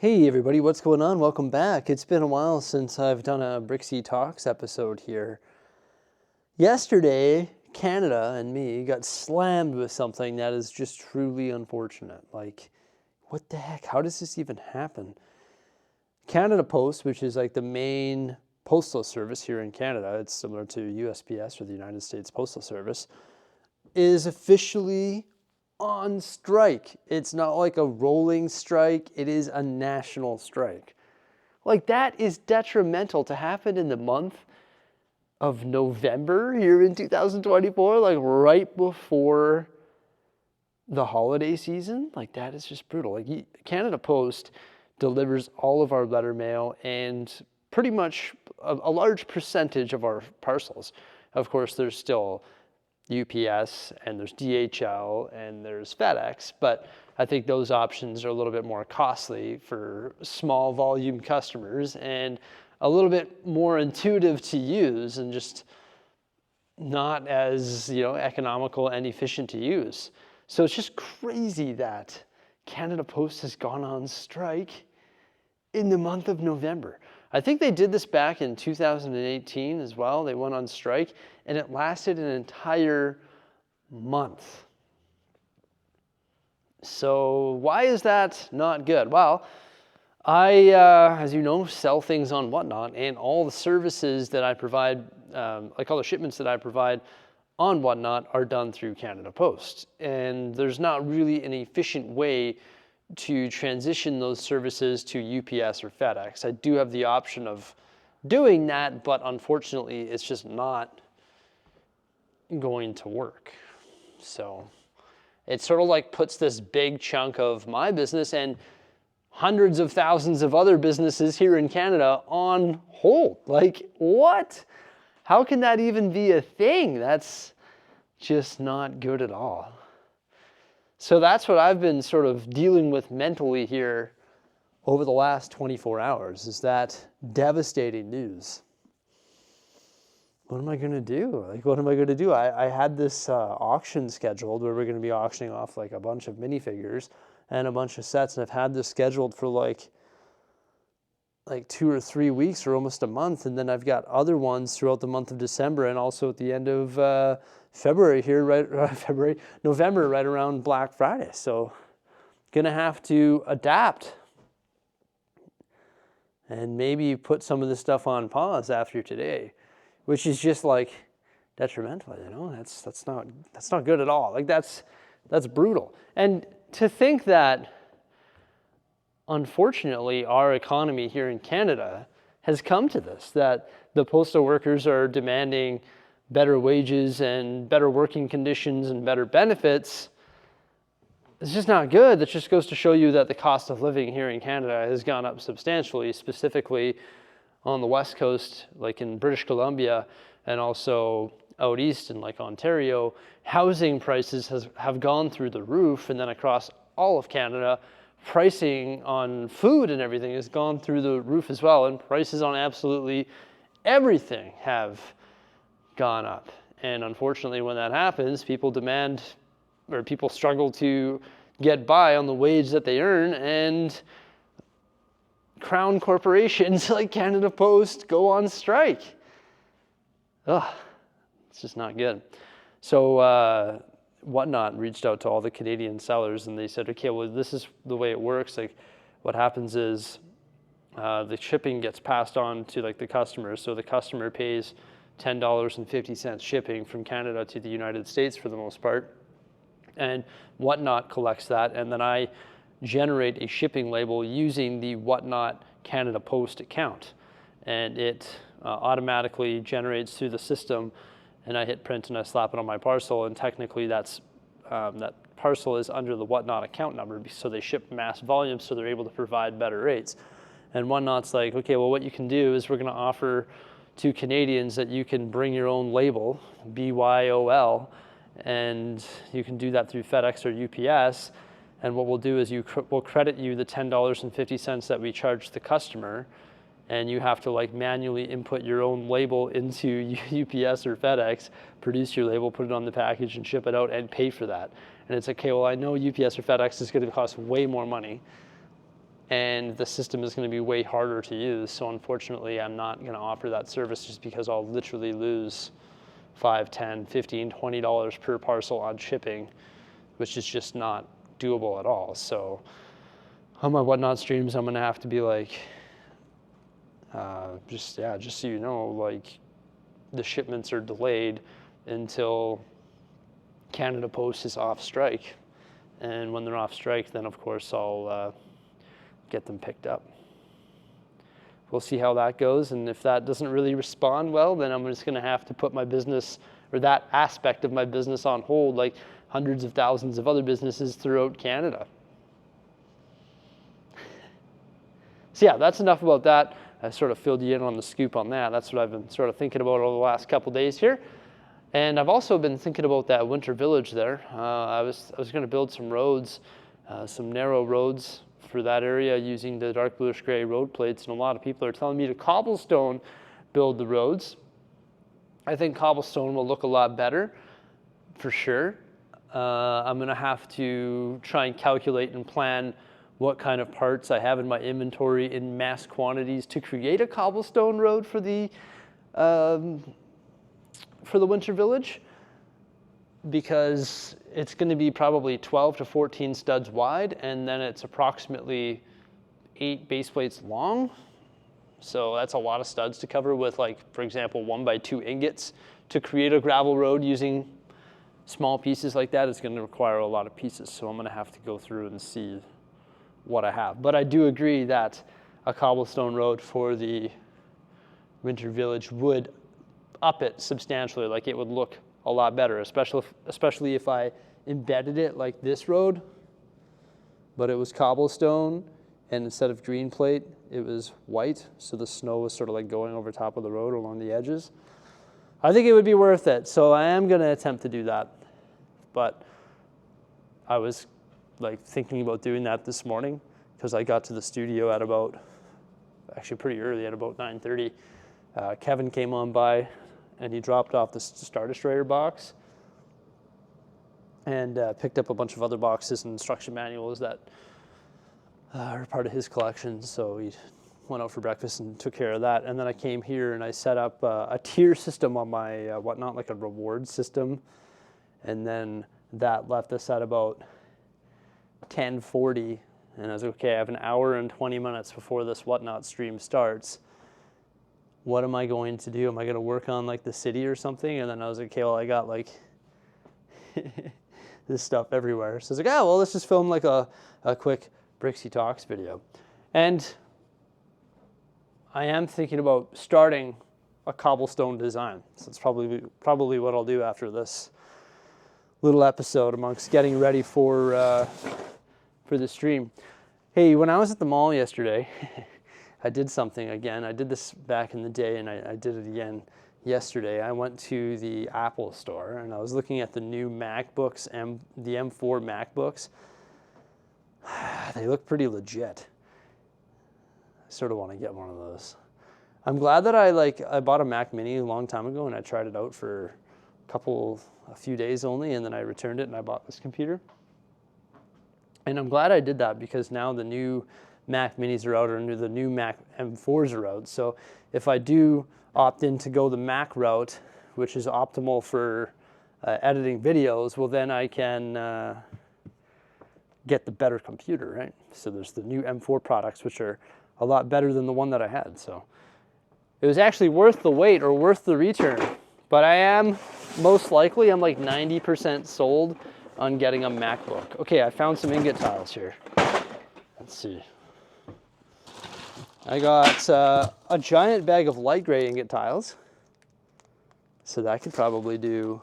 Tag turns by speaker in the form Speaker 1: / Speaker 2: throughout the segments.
Speaker 1: Hey everybody, what's going on? Welcome back. It's been a while since I've done a Bricksie Talks episode here. Yesterday, Canada and me got slammed with something that is just truly unfortunate. Like, what the heck? How does this even happen? Canada Post, which is like the main postal service here in Canada, it's similar to USPS or the United States Postal Service, is officially on strike. It's not like a rolling strike, it is a national strike. Like, that is detrimental to happen in the month of November here in 2024, like right before the holiday season. Like, that is just brutal. Like, Canada Post delivers all of our letter mail and pretty much a large percentage of our parcels. Of course, there's still UPS and there's DHL and there's FedEx, but I think those options are a little bit more costly for small volume customers and a little bit more intuitive to use and just not as, economical and efficient to use. So it's just crazy that Canada Post has gone on strike in the month of November. I think they did this back in 2018 as well. They went on strike, and it lasted an entire month. So why is that not good? Well, I, as you know, sell things on Whatnot, and all the services that I provide, like all the shipments that I provide on Whatnot, are done through Canada Post. And there's not really an efficient way to transition those services to UPS or FedEx. I do have the option of doing that, but unfortunately, it's just not going to work. So it sort of like puts this big chunk of my business and hundreds of thousands of other businesses here in Canada on hold. Like, what? How can that even be a thing? That's just not good at all. So that's what I've been sort of dealing with mentally here over the last 24 hours, is that devastating news. What am I going to do? I had this auction scheduled where we're going to be auctioning off like a bunch of minifigures and a bunch of sets, and I've had this scheduled for like 2 or 3 weeks or almost a month, and then I've got other ones throughout the month of December and also at the end of February here, November, right around Black Friday. So gonna have to adapt and maybe put some of this stuff on pause after today, which is just like detrimental. That's not good at all. Like, that's brutal. And to think that, unfortunately, our economy here in Canada has come to this, that the postal workers are demanding better wages and better working conditions and better benefits. It's just not good. That just goes to show you that the cost of living here in Canada has gone up substantially, specifically on the West Coast, like in British Columbia, and also out east in like Ontario. Housing prices have gone through the roof, and then across all of Canada, pricing on food and everything has gone through the roof as well, and prices on absolutely everything have gone up. And unfortunately, when that happens, people struggle to get by on the wage that they earn, and crown corporations like Canada Post go on strike. It's just not good. So Whatnot reached out to all the Canadian sellers, and they said, okay, well, this is the way it works. Like, what happens is the shipping gets passed on to like the customer. So the customer pays $10.50 shipping from Canada to the United States for the most part, and Whatnot collects that, and then I generate a shipping label using the Whatnot Canada Post account, and it automatically generates through the system, and I hit print and I slap it on my parcel, and technically that parcel is under the Whatnot account number, so they ship mass volume, so they're able to provide better rates. And Whatnot's like, okay, well, what you can do is we're going to offer to Canadians that you can bring your own label, BYOL, and you can do that through FedEx or UPS. And what we'll do is we'll credit you the $10.50 that we charge the customer, and you have to like manually input your own label into UPS or FedEx, produce your label, put it on the package, and ship it out and pay for that. And it's okay, well, I know UPS or FedEx is going to cost way more money, and the system is going to be way harder to use. So unfortunately, I'm not going to offer that service just because I'll literally lose $5, $10, $15, $20 per parcel on shipping, which is just not doable at all. So on my whatnot streams, I'm going to have to be like, just so you know, like the shipments are delayed until Canada Post is off strike. And when they're off strike, then of course I'll get them picked up. We'll see how that goes, and if that doesn't really respond well, then I'm just going to have to put my business, or that aspect of my business, on hold, like hundreds of thousands of other businesses throughout Canada. So yeah, that's enough about that. I sort of filled you in on the scoop on that. That's what I've been sort of thinking about over the last couple days here. And I've also been thinking about that winter village there. I was going to build some roads, some narrow roads for that area using the dark bluish gray road plates, and a lot of people are telling me to cobblestone build the roads. I think cobblestone will look a lot better, for sure. I'm going to have to try and calculate and plan what kind of parts I have in my inventory in mass quantities to create a cobblestone road for the winter village, because it's going to be probably 12 to 14 studs wide, and then it's approximately 8 base plates long. So that's a lot of studs to cover with, like, for example, 1x2 ingots. To create a gravel road using small pieces like that is going to require a lot of pieces. So I'm going to have to go through and see what I have. But I do agree that a cobblestone road for the winter village would up it substantially. Like, it would look a lot better, especially if I embedded it like this road, but it was cobblestone, and instead of green plate, it was white, so the snow was sort of like going over top of the road along the edges. I think it would be worth it, so I am going to attempt to do that. But I was like thinking about doing that this morning, because I got to the studio at about, actually pretty early, at about 9:30. Kevin came on by, and he dropped off the Star Destroyer box and picked up a bunch of other boxes and instruction manuals that are part of his collection. So we went out for breakfast and took care of that. And then I came here and I set up a tier system on my whatnot, like a reward system. And then that left us at about 10:40. And I was like, okay, I have an hour and 20 minutes before this whatnot stream starts. What am I going to do? Am I going to work on like the city or something? And then I was like, okay, well, I got like this stuff everywhere. So I was like, oh, well, let's just film like a quick Bricksie Talks video. And I am thinking about starting a cobblestone design. So it's probably what I'll do after this little episode, amongst getting ready for the stream. Hey, when I was at the mall yesterday, I did something again. I did this back in the day, and I did it again yesterday. I went to the Apple store, and I was looking at the new MacBooks, the M4 MacBooks. They look pretty legit. I sort of want to get one of those. I'm glad that I bought a Mac Mini a long time ago, and I tried it out for a few days only, and then I returned it, and I bought this computer. And I'm glad I did that, because now the new Mac Minis are out, or the new Mac M4s are out. So if I do opt in to go the Mac route, which is optimal for editing videos, well, then I can get the better computer, right? So there's the new M4 products, which are a lot better than the one that I had. So it was actually worth the wait, or worth the return. But I am most likely, I'm like 90% sold on getting a MacBook. Okay, I found some ingot tiles here. Let's see. I got a giant bag of light gray ingot tiles. So that could probably do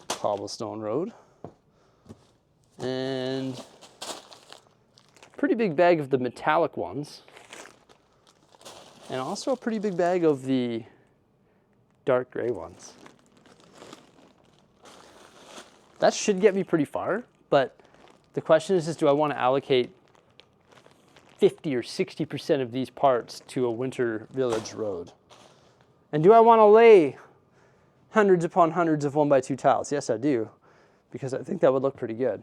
Speaker 1: Cobblestone Road. And a pretty big bag of the metallic ones. And also a pretty big bag of the dark gray ones. That should get me pretty far, but the question is do I want to allocate 50 or 60% of these parts to a winter village road? And do I want to lay hundreds upon hundreds of 1x2 tiles? Yes, I do, because I think that would look pretty good.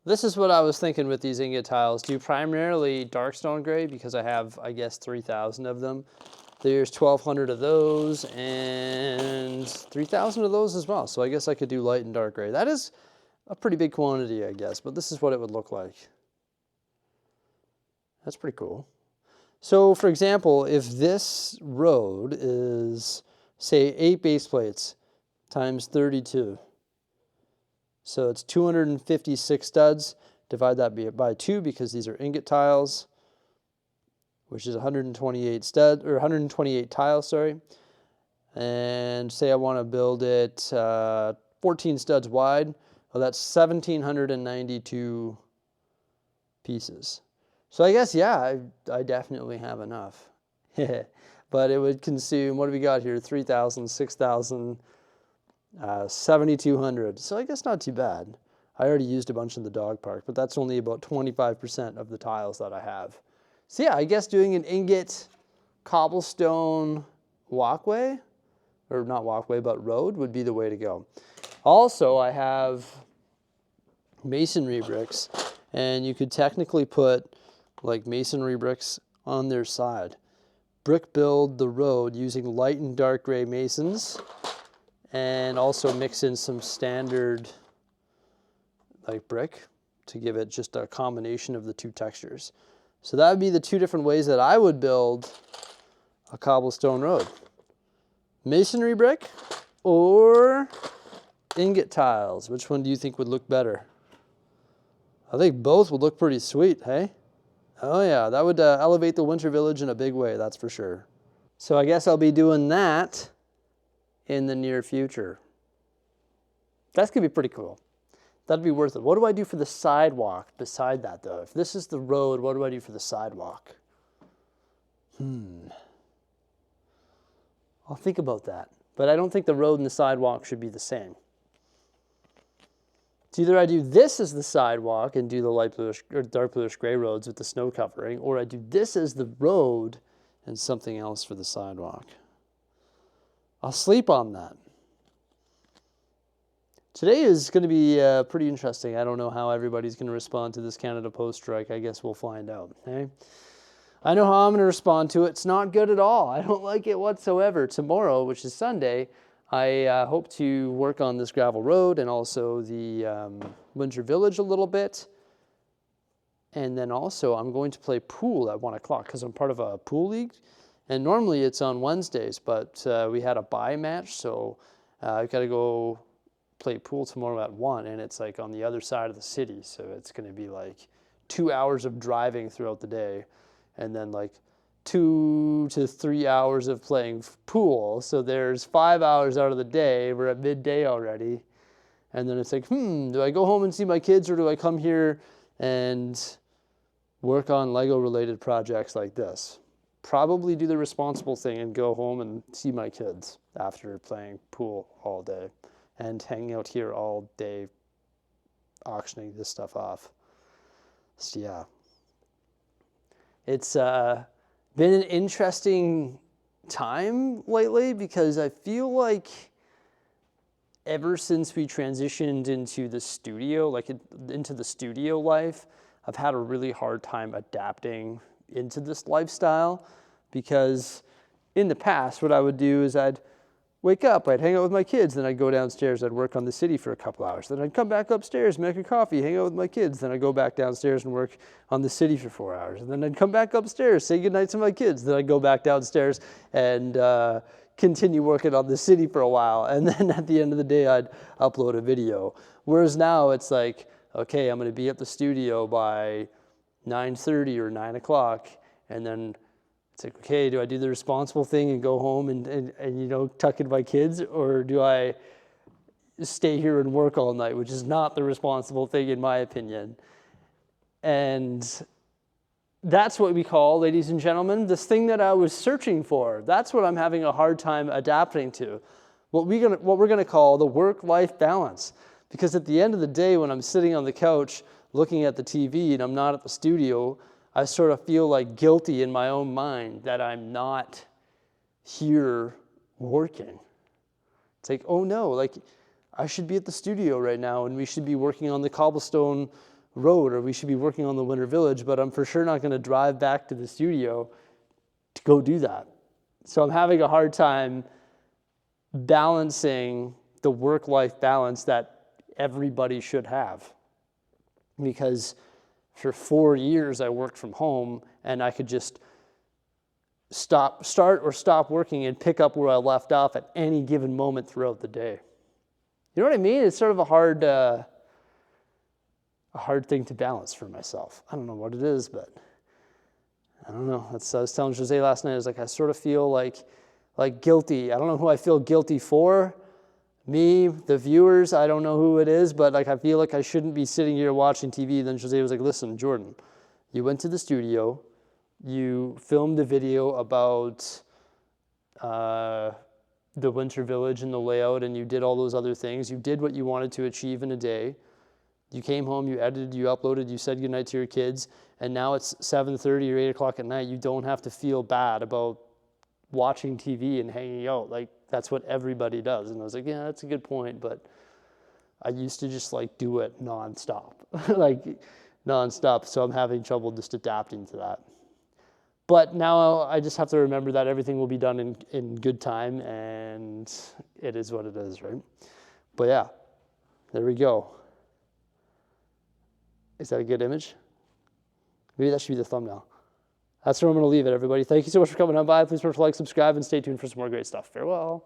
Speaker 1: This is what I was thinking with these ingot tiles. Do primarily dark stone gray because I have, I guess, 3,000 of them. There's 1,200 of those and 3,000 of those as well. So I guess I could do light and dark gray. That is a pretty big quantity, I guess, but this is what it would look like. That's pretty cool. So for example, if this road is, say, 8 base plates times 32, so it's 256 studs. Divide that by 2 because these are ingot tiles, which is 128 stud or 128 tiles, sorry. And say I want to build it 14 studs wide. Well, that's 1,792 pieces. So I guess, yeah, I definitely have enough. But it would consume, what do we got here? 3,000, 6,000. 7,200, so I guess not too bad. I already used a bunch in the dog park, but that's only about 25% of the tiles that I have. So yeah, I guess doing an ingot cobblestone walkway, or not walkway, but road would be the way to go. Also, I have masonry bricks, and you could technically put like masonry bricks on their side. Brick build the road using light and dark gray masons, and also mix in some standard like brick to give it just a combination of the two textures. So that would be the two different ways that I would build a cobblestone road. Masonry brick or ingot tiles. Which one do you think would look better? I think both would look pretty sweet, hey? Oh yeah, that would elevate the winter village in a big way, that's for sure. So I guess I'll be doing that in the near future. That's gonna be pretty cool. That'd be worth it. What do I do for the sidewalk beside that though? If this is the road, what do I do for the sidewalk? I'll think about that. But I don't think the road and the sidewalk should be the same. It's either I do this as the sidewalk and do the light bluish or dark bluish gray roads with the snow covering, or I do this as the road and something else for the sidewalk. I'll sleep on that. Today is going to be pretty interesting. I don't know how everybody's going to respond to this Canada Post strike. I guess we'll find out. Okay? I know how I'm going to respond to it. It's not good at all. I don't like it whatsoever. Tomorrow, which is Sunday, I hope to work on this gravel road and also the Winter Village a little bit. And then also I'm going to play pool at 1 o'clock because I'm part of a pool league. And normally it's on Wednesdays, but we had a bye match, so I've got to go play pool tomorrow at 1, and it's like on the other side of the city, so it's going to be like 2 hours of driving throughout the day, and then like 2 to 3 hours of playing pool. So there's 5 hours out of the day. We're at midday already, and then it's like, do I go home and see my kids, or do I come here and work on Lego-related projects like this? Probably do the responsible thing and go home and see my kids after playing pool all day and hanging out here all day auctioning this stuff off. So yeah, it's been an interesting time lately because I feel like ever since we transitioned into the studio, into the studio life, I've had a really hard time adapting into this lifestyle, because in the past what I would do is I'd wake up, I'd hang out with my kids, then I'd go downstairs, I'd work on the city for a couple hours, then I'd come back upstairs, make a coffee, hang out with my kids, then I'd go back downstairs and work on the city for 4 hours, and then I'd come back upstairs, say goodnight to my kids, then I'd go back downstairs and continue working on the city for a while, and then at the end of the day I'd upload a video. Whereas now it's like, okay, I'm going to be at the studio by 9:30 or 9 o'clock, and then it's like, okay, do I do the responsible thing and go home and you know, tuck in my kids, or do I stay here and work all night, which is not the responsible thing in my opinion. And that's what we call, ladies and gentlemen, this thing that I was searching for. That's what I'm having a hard time adapting to. What we're gonna call the work-life balance. Because at the end of the day, when I'm sitting on the couch looking at the TV and I'm not at the studio, I sort of feel like guilty in my own mind that I'm not here working. It's like, oh no, like I should be at the studio right now and we should be working on the Cobblestone road, or we should be working on the Winter Village, but I'm for sure not going to drive back to the studio to go do that. So I'm having a hard time balancing the work-life balance that everybody should have. Because for 4 years I worked from home, and I could just start or stop working and pick up where I left off at any given moment throughout the day. You know what I mean? It's sort of a hard thing to balance for myself. I don't know what it is, but I don't know. I was telling Jose last night, I was like, I sort of feel like guilty. I don't know who I feel guilty for. Me, the viewers, I don't know who it is, but like I feel like I shouldn't be sitting here watching TV. Then Jose was like, listen, Jordan, you went to the studio, you filmed a video about the Winter Village and the layout, and you did all those other things. You did what you wanted to achieve in a day. You came home, you edited, you uploaded, you said goodnight to your kids, and now it's 7:30 or 8 o'clock at night. You don't have to feel bad about watching TV and hanging out. Like, that's what everybody does. And I was like, yeah, that's a good point, but I used to just like do it nonstop, so I'm having trouble just adapting to that. But now I just have to remember that everything will be done in good time, and it is what it is, right? But yeah, there we go. Is that a good image? Maybe that should be the thumbnail. That's where I'm going to leave it, everybody. Thank you so much for coming on by. Please remember to like, subscribe, and stay tuned for some more great stuff. Farewell.